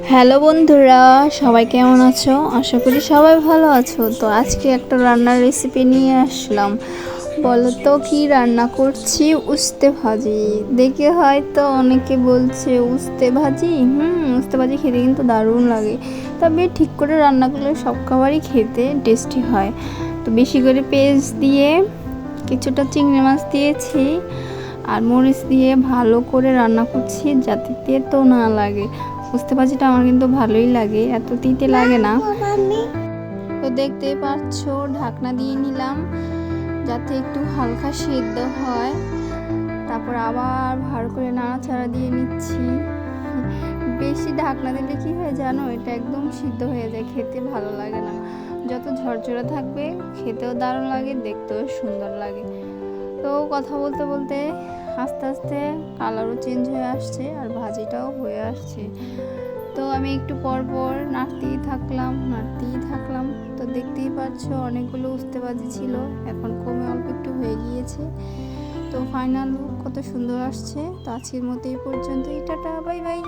Hello বন্ধুরা, সবাই কেমন আছো? আশা করি সবাই ভালো আছো। তো আজকে একটা রান্নার রেসিপি নিয়ে আসলাম। বলো তো কি রান্না করছি? উস্তে ভাজি। দেখে হয়তো অনেকে বলছে উস্তে ভাজি, উস্তে ভাজি খেতে কিন্তু দারুণ লাগে। তবে ঠিক করে রান্না করলে সব খাবারই খেতে টেস্টি হয়। তো বেশি করে পেঁয়াজ দিয়ে কিছুটা চিংড়ি মাছ দিয়েছি আর মরিচ দিয়ে ভালো করে রান্না করছি যাতে তেতো না লাগে। বুঝতে পারছিটা আমার কিন্তু ভালোই লাগে, এত তিতে লাগে না। তো দেখতেই পাচ্ছ, ঢাকনা দিয়ে নিলাম যাতে একটু হালকা সিদ্ধ হয়। তারপর আবার ভালো করে নাড়াচাড়া দিয়ে নিচ্ছি। বেশি ঢাকনা দিলে কি হয় জানো, এটা একদম সিদ্ধ হয়ে যায়, খেতে ভালো লাগে না। যত ঝরঝরে থাকবে খেতেও দারুণ লাগে, দেখতেও সুন্দর লাগে। তো কথা বলতে বলতে আস্তে আস্তে কালারও চেঞ্জ হয়ে আসছে আর ভাজিটাও হয়ে আসছে। তো আমি একটু পর পর নাড়তেই থাকলাম। তো দেখতেই পাচ্ছ অনেকগুলো উস্তে ভাজি ছিল, এখন কমে অল্প একটু হয়ে গিয়েছে। তো ফাইনাল লুক কত সুন্দর আসছে। তো আজকের মতো এই পর্যন্তই, টাটা, বাই বাই।